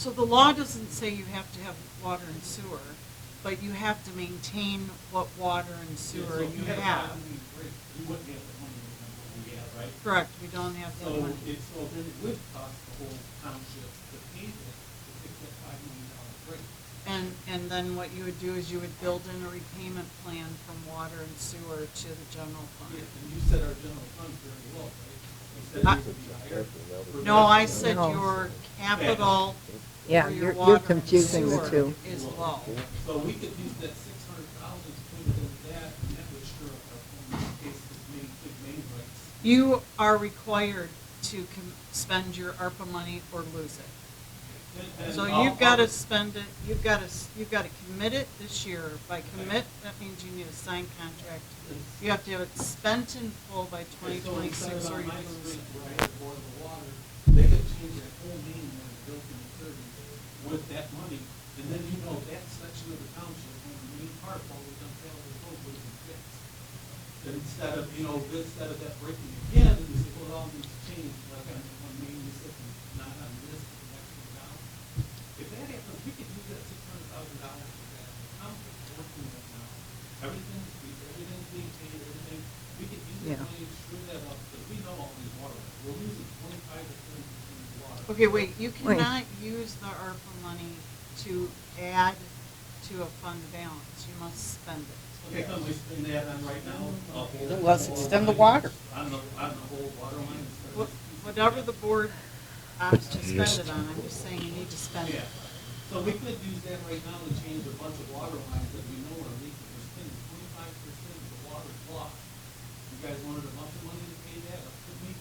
So the law doesn't say you have to have water and sewer, but you have to maintain what water and sewer you have. You wouldn't have the money we have, right? Correct, we don't have that money. So then it would cost the whole township to pay that, to fix that $5 million break. And then what you would do is you would build in a repayment plan from water and sewer to the general fund. Yeah, and you said our general fund's very low, right? You said it would be higher. No, I said your capital Yeah, for your you're water and confusing the sewer two. is low. So we could use that 600,000 to put it into that, and that would sure up our phone in case this big main breaks. You are required to spend your ARPA money or lose it. And So I'll- you've got to spend it, you've got to commit it this year. By commit, that means you need a signed contract. You have to have it spent in full by 2026 or you lose it. Where I had board of the water, they could change that whole main that was built in the 30s with that money, and then you know that section of the township, when the main part, all the unfailable road would have been fixed. And instead of that breaking again, and you say, well, it all needs to change, like on main, you said, not on this, but the next one down. If that happens, we could use that $600,000 for that. The township's working right now. Everything's being paid, everything. We could use that money to screw that up, because we know all these water rights. We're losing 25 to 30% of the water. Okay, wait, you cannot use the ARPA money to add to a fund balance. You must spend it. Okay, can we spend that on right now? Let's extend the water. On the whole water line? instead of- Whatever the board opts to spend it on, I'm just saying you need to spend Yeah. it. So we could use that right now to change a bunch of water lines that we know are leaking. We're spending 25% of the water block. You guys wanted a bunch of money to pay that? Or could we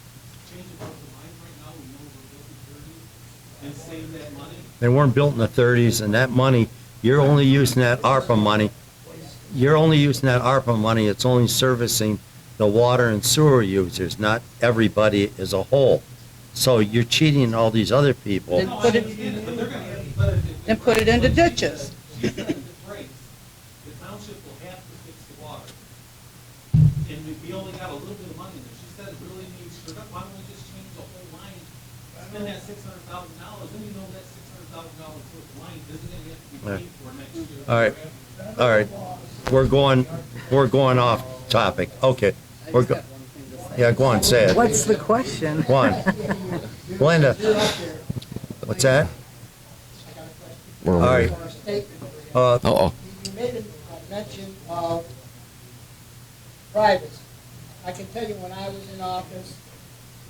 change a bunch of lines right now? We know we're building 30 and save that money? They weren't built in the 30s, and that money, you're only using that ARPA money. You're only using that ARPA money, it's only servicing the water and sewer users, not everybody as a whole. So you're cheating all these other people. Then No, put I it- understand it, but they're gonna, but if it- Then put it into ditches. She said if it breaks, the township will have to fix the water. And we only got a little bit of money in there. She said it really needs, why don't we just change the whole line? Spend that $600,000, then you know that $600,000 worth of line isn't gonna have to be paid for next year. All right. We're going off topic. Okay. Yeah, go on, say it. What's the question? Go on. Glenda. What's that? All right. Uh-oh. You made a mention of privacy. I can tell you when I was in office,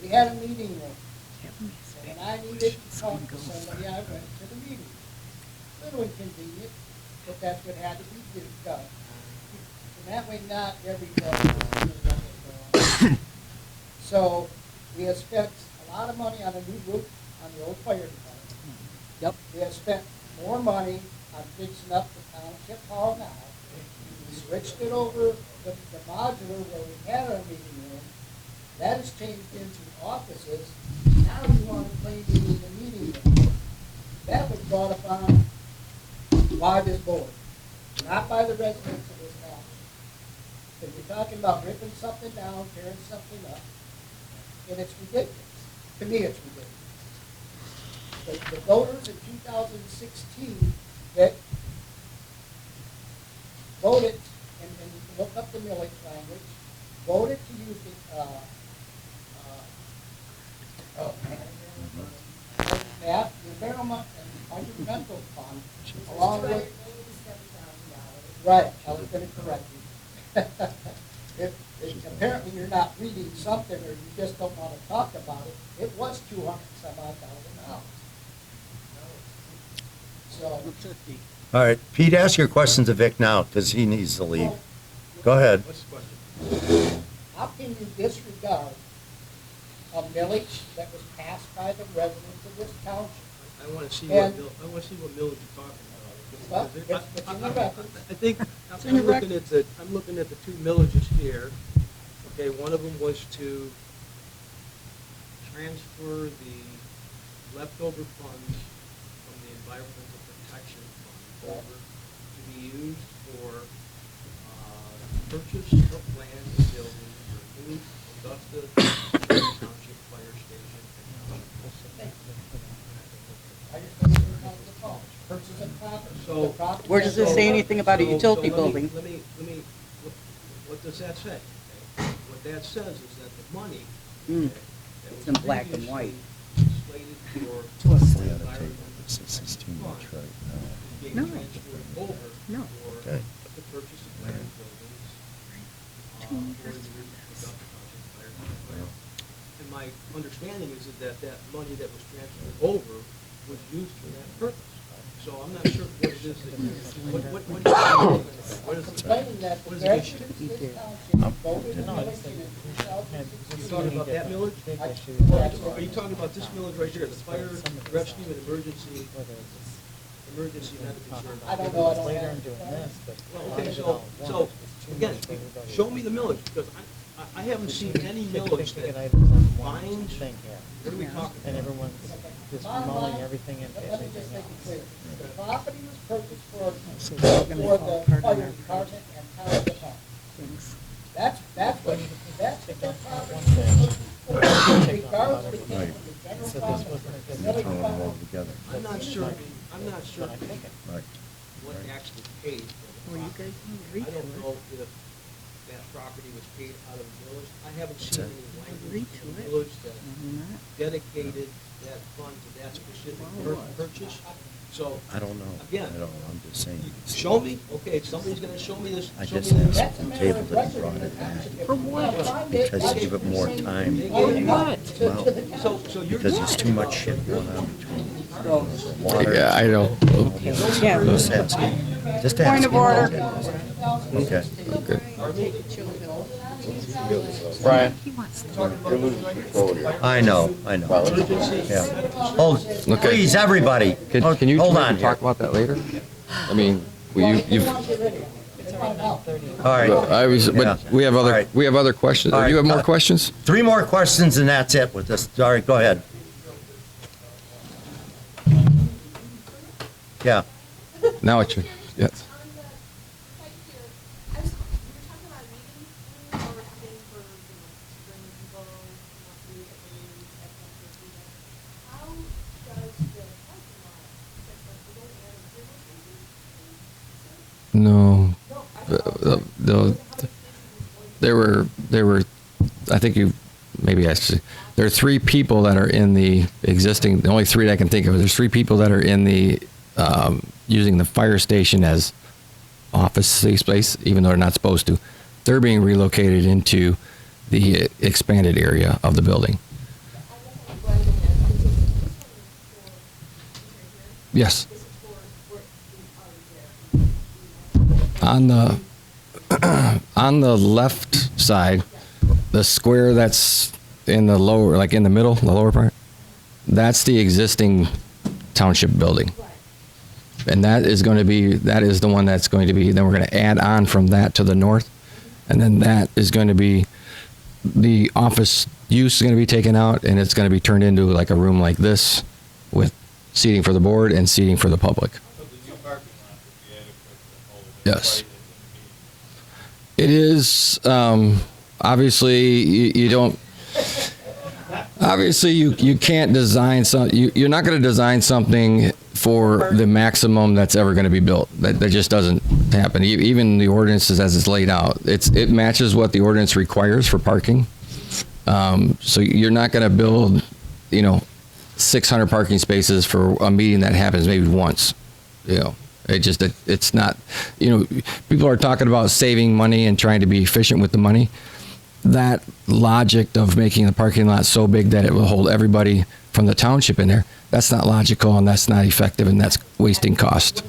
we had a meeting room. When I needed to talk to somebody, I went to the meeting room. Little inconvenient, but that's what had to be done. And that way not everybody was doing what was going on. So we have spent a lot of money on a new roof on the old fire department. Yep. We have spent more money on fixing up the township hall now. We switched it over, the modular where we had our meeting room. That has changed into offices. Now you want to claim it in the meeting room. That was brought upon by this board, not by the residents of this town. If you're talking about ripping something down, tearing something up, and it's ridiculous. To me, it's ridiculous. The voters in 2016 that voted, and look up the millage language, voted to use the, the environment and environmental fund, along with, right, I was gonna correct you. If apparently you're not reading something, or you just don't want to talk about it, it was $200,000. So, All right. Pete, ask your questions of Vic now, because he needs to leave. Go ahead. how can you disregard a millage that was passed by the residents of this township? I want to see And- what millage you're talking Well, about. it's in the records. I think, It's in the I'm looking at the two millages here. Okay, one of them was to transfer the leftover funds from the environmental protection fund over to be used for purchase of land and buildings for new Augusta Township Fire Station. I just don't understand So. property Where does it say anything about a So- utility so let me- building? Let me, what does that say? Okay? What that says is that the money. Mm. okay, that It's was in black and white. previously Slated for. To us. This is too much right is being No. transferred over. No. For Okay. the purchase of land buildings. For the reproduction of fire department. And my understanding is that that money that was transferred over was used for that purpose. So I'm not sure what it is that you're, what is explaining that the what is the issue? residents of this township voted in election in You're talking 2016. about that millage? That's Are you talking about this millage right here, the fire, rescue, and emergency medical service? I don't know, I don't Later have. in doing this, but. Well, okay, so, again, show me the millage, because I haven't seen any millage Ticket that items on one binds, thing here. what are we talking And about? everyone's just Bottom mulling line, everything into let me just everything make it else. clear. The property was purchased for So we're gonna fall the apart on fire our department and town department. things. That's what the property was purchased for, regardless of the general So fund, this wasn't a good facility Throw them all fund. together. I'm not sure But I think it. Right. what actually paid for the Well, you property. guys can agree I to don't it. know if that property was paid out of the village. I haven't seen any Agree language to in the it. village that I'm not. dedicated that fund to that specific purchase. So, I don't know. Again. I don't know. I'm just saying. show me, okay, if somebody's gonna show me this. I show just me this. asked That's a the matter table of to be record brought in the it back. township. For what? Because give it more time. What? So you're. Because there's too much shit going on between water. Yeah, I know. Yeah. Just asking. Just Point asking. of order. Okay. Brian, He wants to. you're losing control here. I know. Yeah. Hold, Okay. please, everybody. Can you Hold maybe on here. talk about that later? I mean, you've, All right. but we have All other, right. we have other questions. All Do you right, have more cut. questions? 3 more questions and that's it with this. All right, go ahead. Yeah. Now it's your, yes. On the site here, we were talking about a meeting room, or we're having for, to bring people, food, that kind of thing. How does the parking lot, we don't add a zero station? No. No, I thought. There were, I think you, maybe actually, there are 3 people that are in the existing, the only 3 that I can think of. There's 3 people that are in the, using the fire station as office space, even though they're not supposed to. They're being relocated into the expanded area of the building. Yes. On the on the left side, the square that's in the lower, like in the middle, the lower part, that's the existing township building. And that is the one that's going to be, then we're going to add on from that to the north. And then that is going to be, the office use is going to be taken out and it's going to be turned into like a room like this with seating for the board and seating for the public. Yes. It is, obviously, you don't, obviously you can't design you're not going to design something for the maximum that's ever going to be built. That just doesn't happen. Even the ordinances as it's laid out, it matches what the ordinance requires for parking. So you're not going to build, 600 parking spaces for a meeting that happens maybe once. It's not, people are talking about saving money and trying to be efficient with the money. That logic of making the parking lot so big that it will hold everybody from the township in there, that's not logical and that's not effective and that's wasting cost.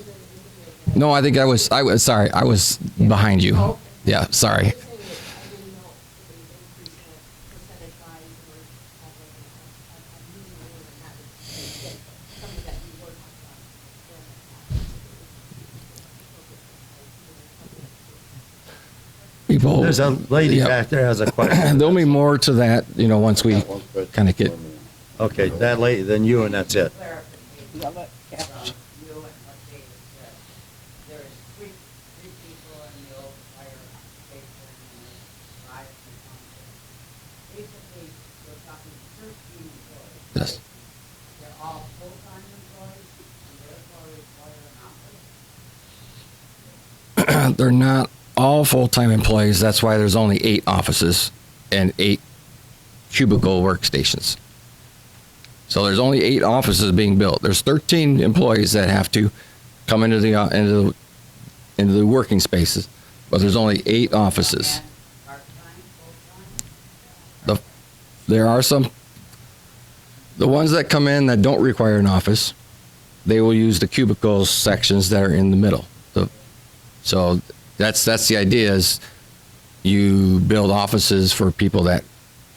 No, I think I was sorry, I was behind you. Yeah, sorry. People, There's a lady yeah. back there has a question. There'll be more to that, once we kind of get. Okay, that lady, then you and that's it. Yeah, but, yeah. You and what David said, there is three people in the old fire station and there's 5 in the township. Basically, we're talking 13 employees. Yes. They're all full-time employees and therefore require an office. they're not all full-time employees. That's why there's only 8 offices and 8 cubicle workstations. So there's only 8 offices being built. There's 13 employees that have to come into the working spaces, but there's only 8 offices. Part-time, full-time? There are some, the ones that come in that don't require an office, they will use the cubicle sections that are in the middle. So that's the idea, is you build offices for people that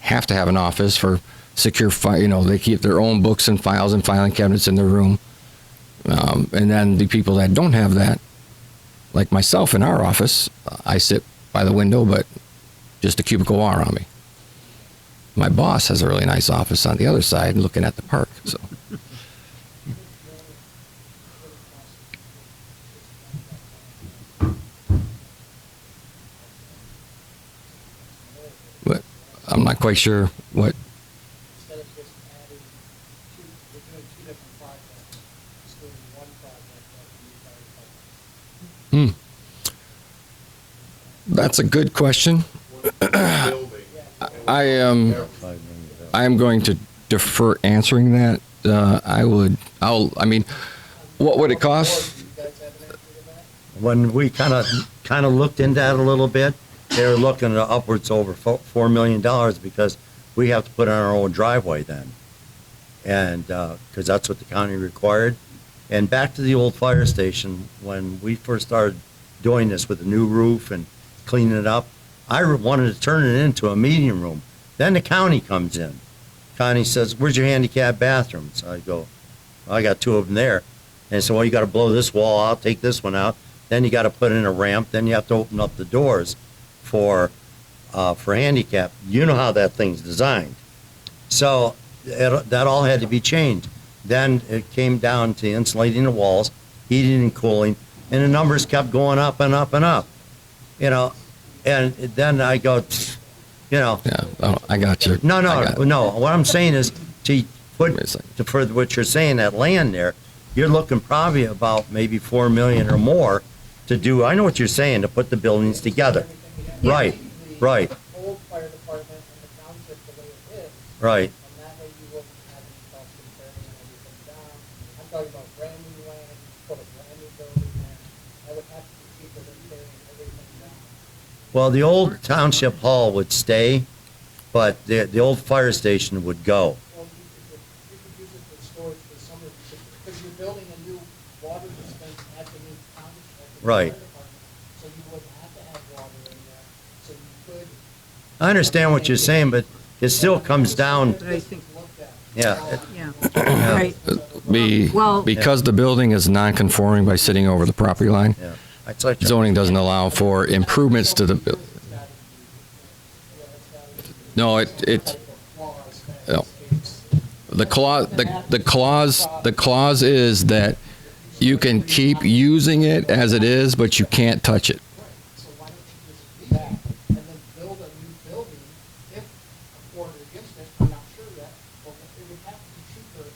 have to have an office for secure, they keep their own books and files and filing cabinets in their room. And then the people that don't have that, like myself in our office, I sit by the window, but just a cubicle wall on me. My boss has a really nice office on the other side looking at the park. So. But I'm not quite sure what. Instead of just adding we're doing 2 different projects, just doing one project at the fire department. That's a good question. I am going to defer answering that. I mean, what would it cost? You guys have an answer to that? When we kind of looked into that a little bit, they were looking at upwards over $4 million because we have to put in our own driveway then. And, because that's what the county required. And back to the old fire station, when we first started doing this with the new roof and cleaning it up, I wanted to turn it into a meeting room. Then the county comes in. County says, "Where's your handicap bathrooms?" I go, "I got 2 of them there." And so, well, you got to blow this wall out, take this one out. Then you got to put in a ramp. Then you have to open up the doors for handicap. You know how that thing's designed. So that all had to be changed. Then it came down to insulating the walls, heating and cooling, and the numbers kept going up and up and up. And then I go, Yeah, I got you. no. What I'm saying is to put for what you're saying, that land there, you're looking probably about maybe $4 million or more to do. I know what you're saying, to put the buildings together. Right. The old fire department and the township the way it is. Right. And that way you wouldn't have any cost of tearing everything down. I'm talking about brand new land, put a brand new building there. That would have to be cheaper than tearing everything down. Well, the old township hall would stay, but the old fire station would go. Well, you could use it for storage for summer, because you're building a new water dispenser at the new township. At the new Right. fire department, so you wouldn't have to have water in there, so you could. I understand what you're saying, but it still comes down, I think looked at. yeah. Yeah, right. Well- Because the building is non-conforming by sitting over the property line, Yeah. It's like- zoning doesn't allow for improvements to the building. No, no. The clause is that you can keep using it as it is, but you can't touch it. So why don't you just do that, and then build a new building, if a quarter against it, I'm not sure yet, but it would have to be cheaper,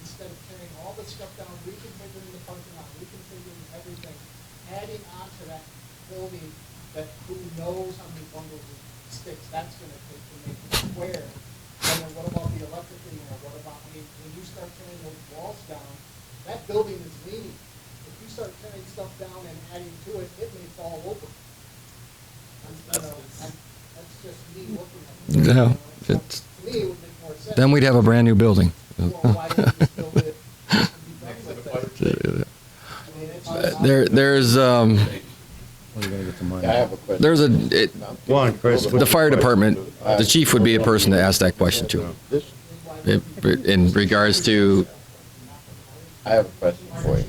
instead of tearing all this stuff down, reconfiguring the parking lot, reconfiguring everything, adding onto that building that who knows how many bundles of sticks that's gonna take to make it square. And then what about the electrical, what about, when you start tearing those walls down, that building is leaning. If you start tearing stuff down and adding to it, it may fall over. That's just me looking at it. No, To it's, me, it would make more sense. then we'd have a brand new building. Well, why don't you just build it and be done with it? I mean, it's There's I have a question. there's Go on, Chris. the fire department, the chief would be a person to ask that question to. In regards to, I have a question for you.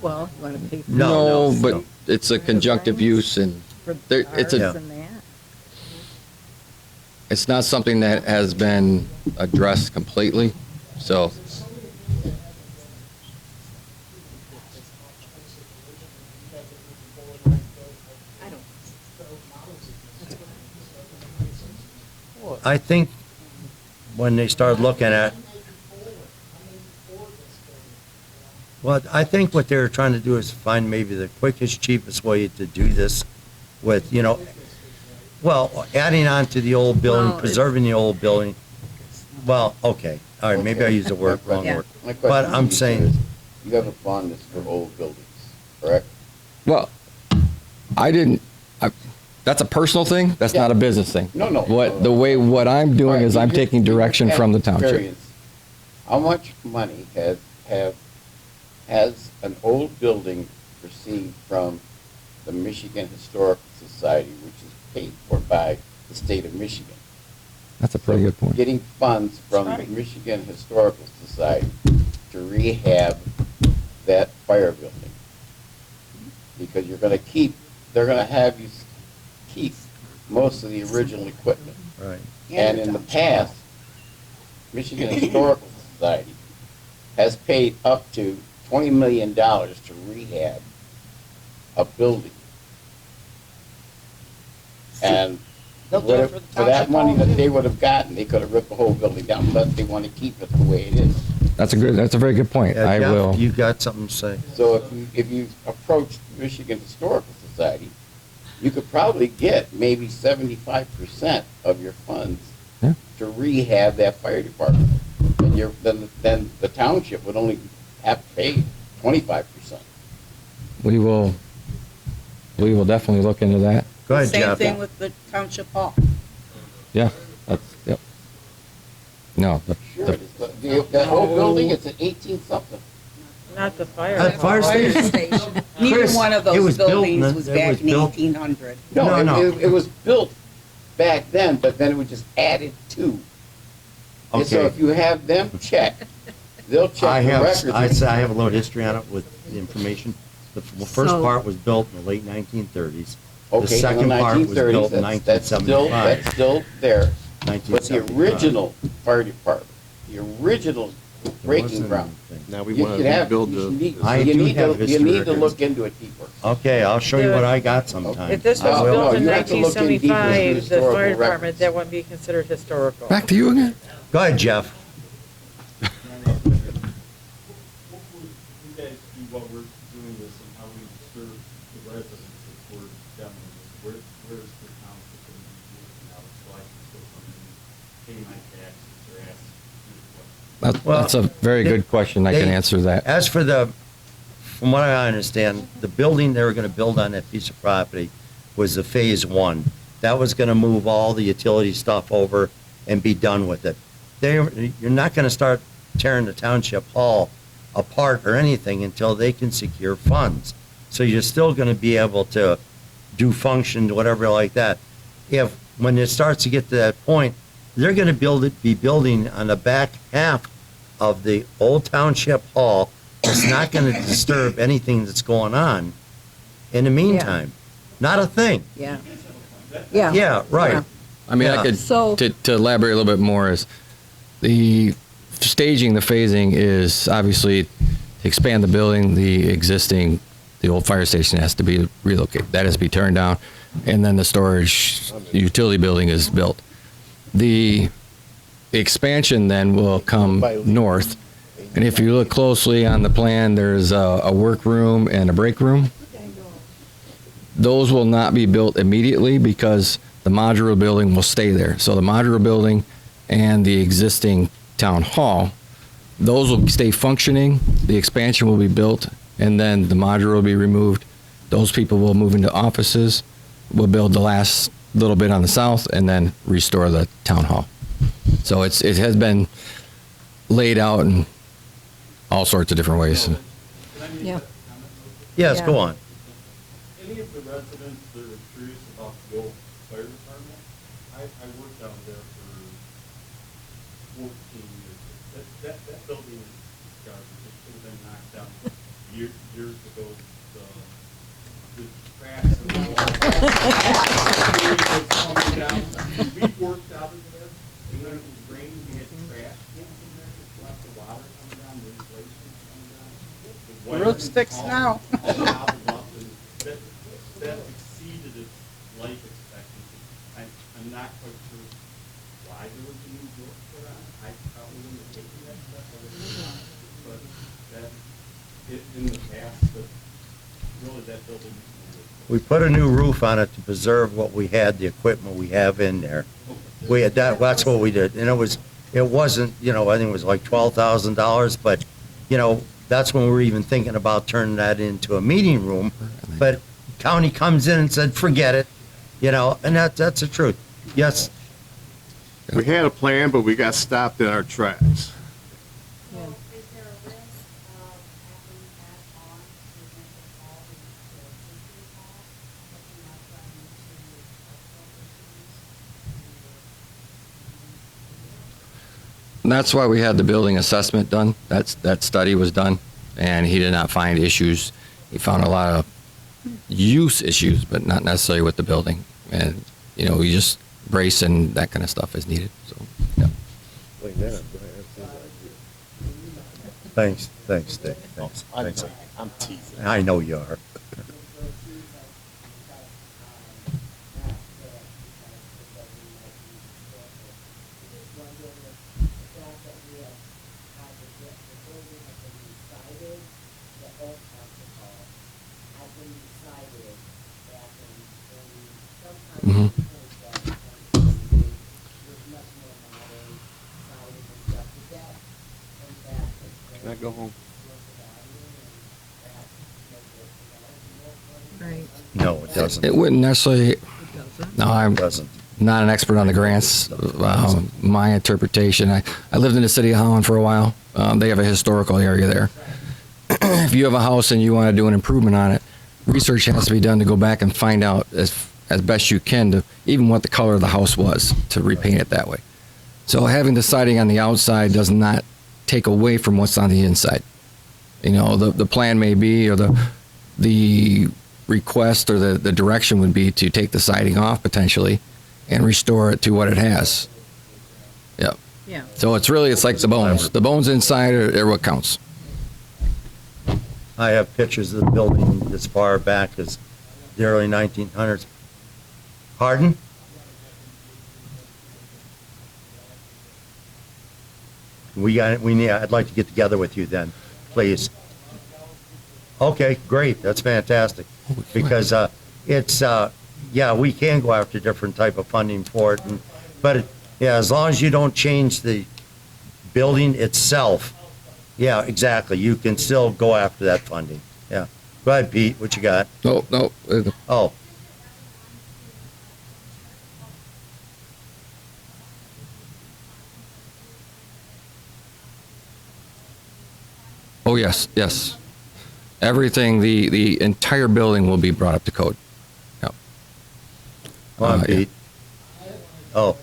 Well, you want to pay for No, but no. it's a conjunctive use and there, it's ours a, and that? it's not something that has been addressed completely, so. I don't. I think when they started looking at, Well, I think what they're trying to do is find maybe the quickest, cheapest way to do this with, well, adding on to the old building, Well, preserving the old building. Well, okay, all right, maybe I used the word, wrong Yeah. word. My But question I'm to you, sir, saying, is, you have a fund that's for old buildings, correct? Well, that's a personal thing. That's Yeah. not a business thing. No, no. What I'm doing All right, is I'm taking direction from the township. experience. How much money has an old building received from the Michigan Historical Society, which is paid for by the state of Michigan? That's a pretty good point. Getting funds from the Michigan Historical Society to rehab that fire building. Because they're gonna have you keep most of the original equipment. right, And in the past, Michigan Historical Society has paid up to $20 million to rehab a building. And They'll do it for the for that township money hall, that too. they would have gotten, they could have ripped the whole building down, but they want to keep it the way it is. That's a very good point. Yeah, I Jeff, will. you got something to say? So if you approach Michigan Historical Society, you could probably get maybe 75% of your funds Yeah. to rehab that fire department. And then the township would only have to pay 25%. We will definitely look into that. Go ahead, Same Jeff. thing with the township hall. Yeah. Yep. No. Sure, it is. That whole building, it's an 18-something. Not the fire. At fire station? Neither Chris, one of it those was built buildings in- was it back was in built- 1800. No, no. It was built back then, but then it was just added to. And so Okay. if you have them check, they'll I check the have, records. I have a little history on it with the information. The first So- part was built in the late 1930s. The Okay, in the second part was 1930s, built in that's still 1975. there. But the 1975. original fire department, the original There breaking wasn't ground. anything. Now we You want should to have, rebuild you the. need, I you do need have to, you history need to records. look into it deeper. Okay, I'll show you what I got sometime. If this was No, built in you have to look in deeper into 1975, the historical fire department, records. that wouldn't be considered historical. Back to you again. Go ahead, Jeff. What would you guys do while we're doing this and how we serve the residents if we're demoing this? Where's the township going to be working out so I can still come in and pay my taxes or ask you what? That's a very good question. I can They- answer that. As for from what I understand, the building they were gonna build on that piece of property was the phase one. That was gonna move all the utility stuff over and be done with it. You're not gonna start tearing the township hall apart or anything until they can secure funds. So you're still gonna be able to do functions, whatever like that. When it starts to get to that point, they're gonna be building on the back half of the old township hall. It's not gonna disturb anything that's going on in the meantime. Not a thing. Yeah. Yeah, right. I mean, Yeah. I could, So- to elaborate a little bit more, is the staging, the phasing is obviously to expand the building, the old fire station has to be relocated. That has to be turned down, and then the storage utility building is built. The expansion then will come north, and if you look closely on the plan, there's a workroom and a break room. Those will not be built immediately because the modular building will stay there. So the modular building and the existing town hall, those will stay functioning. The expansion will be built, and then the modular will be removed. Those people will move into offices. We'll build the last little bit on the south and then restore the town hall. So it has been laid out in all sorts of different ways. Can I make Yeah. a comment? Yes, go on. Any of the residents that are curious about the old fire department, I worked down there for 14 years. That building is garbage. It should have been knocked down years ago. The cracks in the wall. Coming down. We worked out of there, and when it was raining, we had trash cans in there, just left the water coming down, the insulation coming down. The Roof wiring sticks all now. gobbled up, and that exceeded its life expectancy. I'm not quite sure why there was a new roof put on. I probably wouldn't have taken that step, I would have not, but that in the past, but really that building. We put a new roof on it to preserve what we had, the equipment we have in there. We had that's what we did, and it wasn't, I think it was like $12,000, but, that's when we were even thinking about turning that into a meeting room. But county comes in and said, forget it, and that's the truth. Yes, We had a plan, but we got stopped in our tracks. So is there a risk of having that on to make it all into a existing hall, looking at running into And that's why we had the building assessment done. That study was done, and he did not find issues. He found a lot of use issues, but not necessarily with the building. And, we just brace and that kind of stuff is needed, so, yeah. thanks, Dick, thanks. I'm teasing. I know you are. Mhm. Can I go home? Right. No, it doesn't. It wouldn't necessarily, no, I'm It doesn't. not an expert on the grants. My interpretation, I lived in the city of Holland for a while. They have a historical area there. If you have a house and you want to do an improvement on it, research has to be done to go back and find out as best you can to even what the color of the house was to repaint it that way. So having the siding on the outside does not take away from what's on the inside. The plan may be, or the request or the direction would be to take the siding off potentially and restore it to what it has. Yeah. Yeah. So it's like the bones. The bones inside are what counts. I have pictures of the building as far back as the early 1900s. Pardon? I'd like to get together with you then, please. Okay, great, that's fantastic. Because we can go after different type of funding for it, but as long as you don't change the building itself, yeah, exactly, you can still go after that funding, yeah. Go ahead, Pete, what you got? No. Oh, Oh, yes. Everything, the entire building will be brought up to code. Yep. come on, Yeah. Pete. Oh,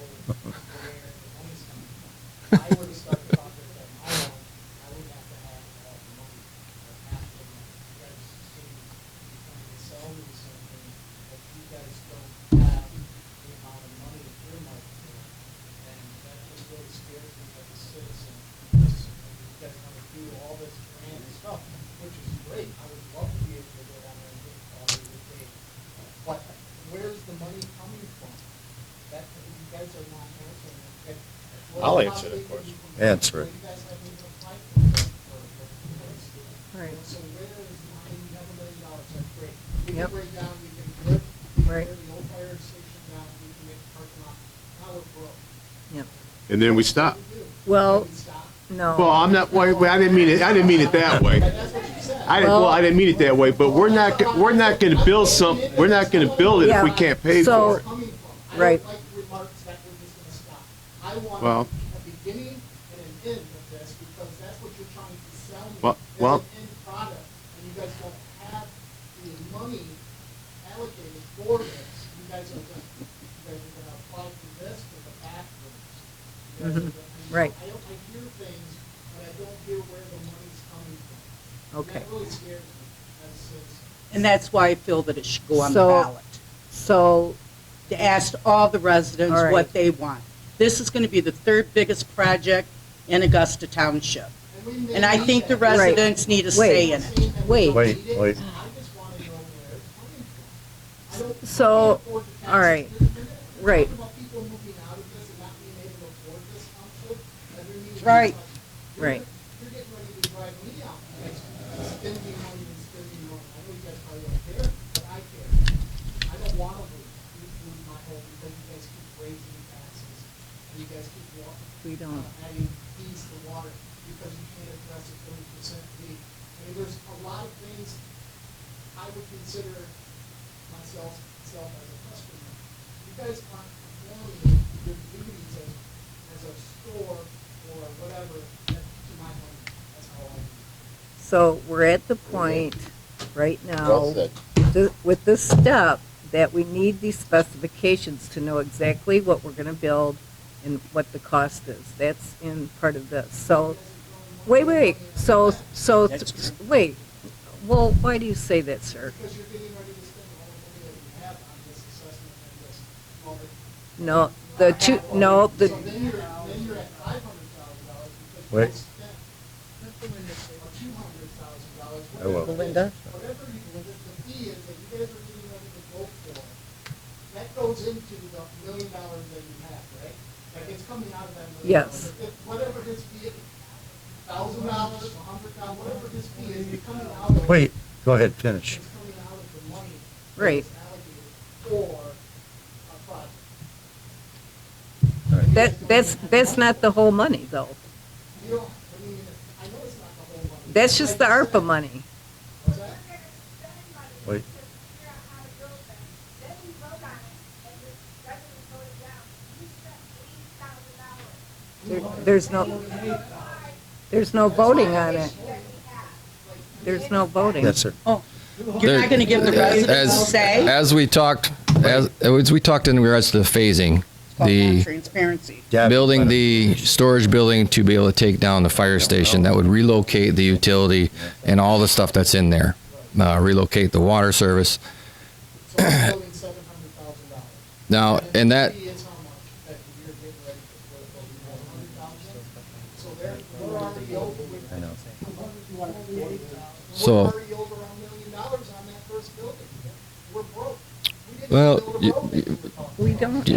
I would start the project on my own, I would have to have all the money, or half the money. You guys seem to be trying to sell me something that you guys don't have the amount of money earmarked for. And that just really scares me as a citizen, because you guys want to do all this grand stuff, which is great. I would love to be able to go down there and get all the day. But where's the money coming from? That, you guys are not answering it. I'll answer that question. Answer it. Right. So where is the money? You have $1 million, that's great. We Yep. can break down, we can flip, we can Right. tear the old fire station down, we can make the parking lot, now we're broke. Yep. And then we stop. Well, We stop. no. Well, I'm not. Wait, I didn't mean it. I didn't mean it that way. That's what you said. I didn't mean it that way. But we're not going to build some. We're not going to build it if we can't pay So- for it. Coming from. I Right. don't like remarks that we're just gonna stop. I want Well- a beginning and an end of this, because that's what you're trying to sell me. Well- As an end product, and you guys don't have the money allocated for this. You guys are gonna apply for this with the bathrooms. You guys are gonna- Right. I hear things, but I don't hear where the money's coming from. Okay. And that really scares me as a citizen. And that's why I feel that it should go on the So- ballot, So, to ask all the residents All right. what they want. This is gonna be the third biggest project in Augusta Township. we may And I need think the that. residents need a say in it. Saying that we Wait. don't Wait, need it, wait. I just want to know where it's coming from. I don't- So, I can't afford the all right. taxes. We're Right. talking about people moving out of this and not being able to afford this township. Every meeting is Right. like, Right. You're getting ready to drive me out. That's stingy We don't. adding fees to water because you can't address a 30% fee. I mean, there's a lot of things I would consider myself as a customer. You guys aren't performing your duties as a store or whatever to my home. That's how I. So we're at the point right Well now, said. with this step, that we need these specifications to know exactly what we're gonna build and what the cost is. That's in part of this. So, wait, so, wait. Well, why do you say that, sir? Because you're getting ready to spend all the money that you have on this assessment and this. Well, No, the two, no, So the, then you're at $500,000 because Wait. you spent or $200,000. I will. Belinda? Whatever the fee is that you guys are getting ready to vote for, that goes into the $1 million that you have, right? Like it's coming out of that $1 million. Yes. Whatever his fee is, $1,000, $100,000, whatever his fee is, you're coming out of. Wait, go ahead, finish. It's coming out of the money. Right. That's allocated for a project. that's not the whole money, though. You don't, I mean, I know it's not the whole money. That's just the ARPA money. What's that? Wait. There's no voting on it. There's no voting. Yes, sir. Oh, you're not gonna give the residents a say? As we talked in regards to the phasing, the Transparency. Yeah, building but- the storage building to be able to take down the fire station, that would relocate the utility and all the stuff that's in there. Relocate the water service. So it's building $700,000. Now, and that, Fee is how much that you're getting ready for the building, 100,000? So we're already over with. I know. So- We're already over $1 million on that first building. We're broke. We didn't Well, build a road that we were talking We don't.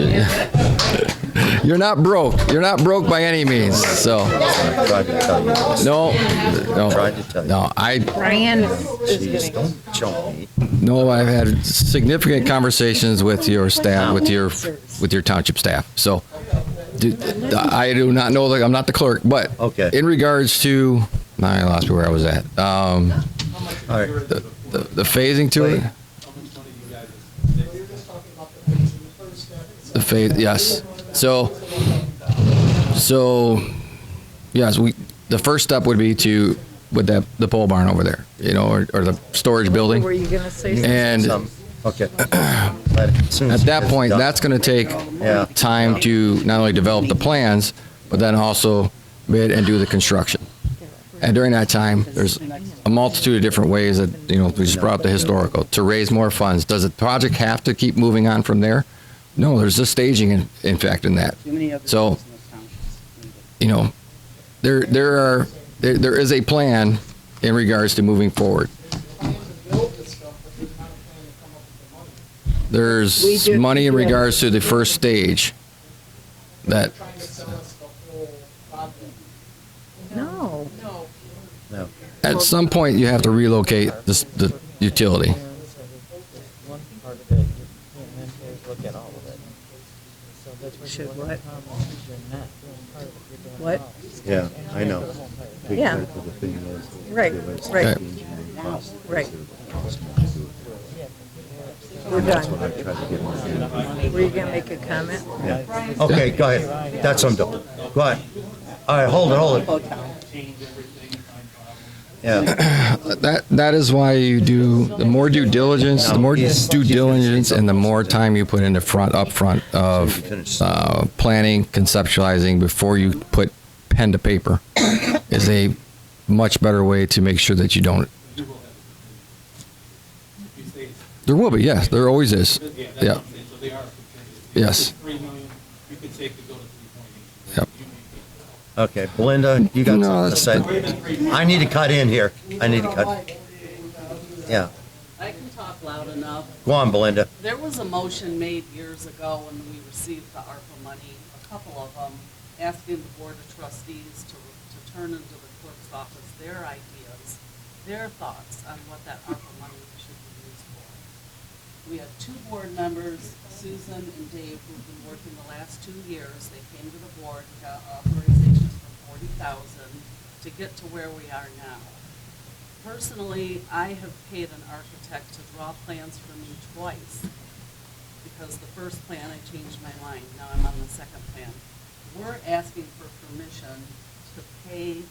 you're not broke. You're not broke by any means, so, I tried to tell you this. no, Tried to tell you. no, Brian Jeez, is gonna. don't choke me. no, I've had significant conversations with your staff, with your township staff, so, I do not know, I'm not the clerk, but Okay. in regards to, now I lost where I was at, All right. the phasing to it, the phase, yes, so, yes, the first step would be with the pole barn over there, or the storage building. Were you gonna say something? And Okay. As soon as at he that gets point, done. that's gonna take Yeah. time to not only develop the plans, but then also bid and do the construction. And during that time, there's a multitude of different ways that, we just brought up the historical, to raise more funds. Does the project have to keep moving on from there? No, there's a staging in fact in that. Too many other So, business townships. there is a plan in regards to moving forward. There's We do- money in regards to the first stage that, trying to sell us the whole project. No. No. at some point, you have to relocate the utility. Should what? What? Yeah, I know. Yeah. The thing is, Right, it's right. the engineering cost. Right. Cost to do it. We're That's what I done. tried to get him to do. Were you gonna make a comment? Yeah. Okay, go ahead. That's what I'm doing. Go ahead. All right, hold it. Yeah. That is why you do, the more due diligence, and the more time you put in the up front of planning, conceptualizing before you put pen to paper is a much better way to make sure that you don't. There will be, yes, there always is. Yeah. So they are. Yes. 3 million, you could say could go to 3.8. Yep. Okay, Belinda, you got No, something to say? I need to cut in here. I need to cut. Yeah. I can talk loud enough. Go on, Belinda. There was a motion made years ago when we received the ARPA money, a couple of them, asking the Board of Trustees to turn into the clerk's office their ideas, their thoughts on what that ARPA money should be used for. We have two board members, Susan and Dave, who've been working the last 2 years. They came to the board and got authorizations for $40,000 to get to where we are now. Personally, I have paid an architect to draw plans for me twice, because the first plan, I changed my mind. Now I'm on the second plan. We're asking for permission to pay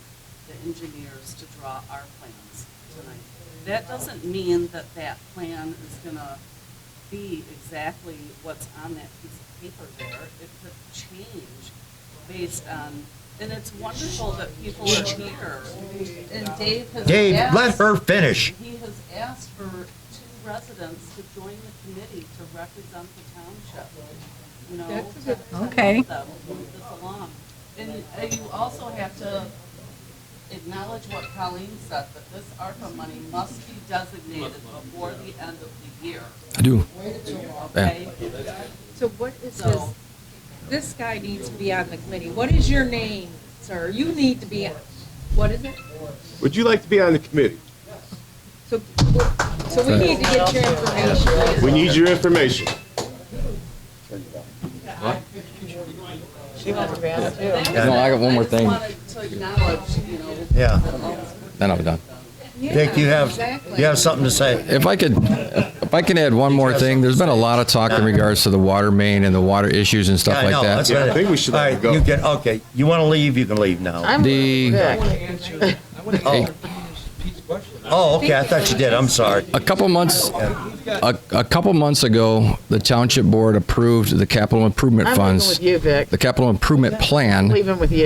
the engineers to draw our plans tonight. That doesn't mean that that plan is gonna be exactly what's on that piece of paper there. It could change based on, and it's wonderful that people are here. And Dave has Dave, asked, let her finish. he has asked for 2 residents to join the committee to represent the township. You know, to Okay. help them move this along. And you also have to acknowledge what Colleen said, that this ARPA money must be designated before the end of the year, I do. okay? So what is So- this? This guy needs to be on the committee. What is your name, sir? You need to be on. What is it? Would you like to be on the committee? So, so we need to get your information. We need your information. No, I got one more thing. I just wanted to acknowledge, you know, Yeah. Then I'm done. Dick, you have something to say? If I can add one more thing, there's been a lot of talk in regards to the water main and the water issues and stuff Yeah, I like know, that's that. Yeah, I right. think we should All let right, it go. you get, okay, you want to leave, you can leave now. Oh, okay, I thought you did, I'm sorry. A couple months ago, the township board approved the capital improvement funds. The capital improvement plan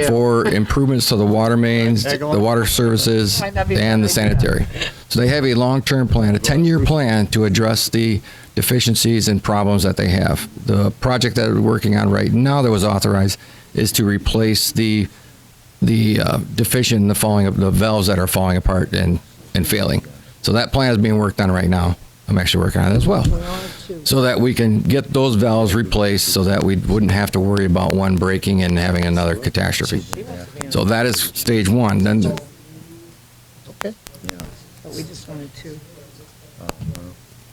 for improvements to the water mains, the water services, and the sanitary. So they have a long-term plan, a 10-year plan to address the deficiencies and problems that they have. The project that we're working on right now that was authorized is to replace the deficient, the valves that are falling apart and failing. So that plan is being worked on right now. I'm actually working on it as well. So that we can get those valves replaced so that we wouldn't have to worry about one breaking and having another catastrophe. So that is stage one. Then Okay. Yeah, But we just wanted to.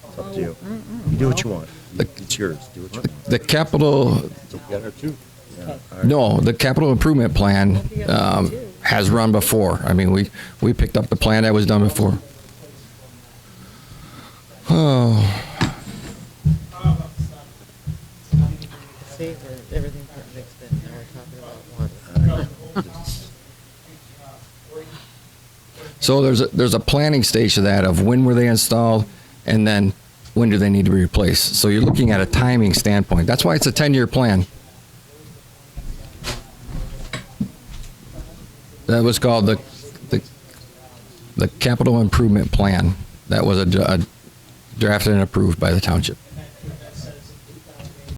it's up to you. You do what you want. It's yours, do what you want. the capital, You got her too? Yeah, all right. no, the capital improvement plan has run before. I mean, we picked up the plan that was done before. Oh. See, everything got mixed in, now we're talking about water. So there's a planning stage to that of when were they installed and then when do they need to be replaced. So you're looking at a timing standpoint. That's why it's a 10-year plan. That was called the capital improvement plan. That was drafted and approved by the township.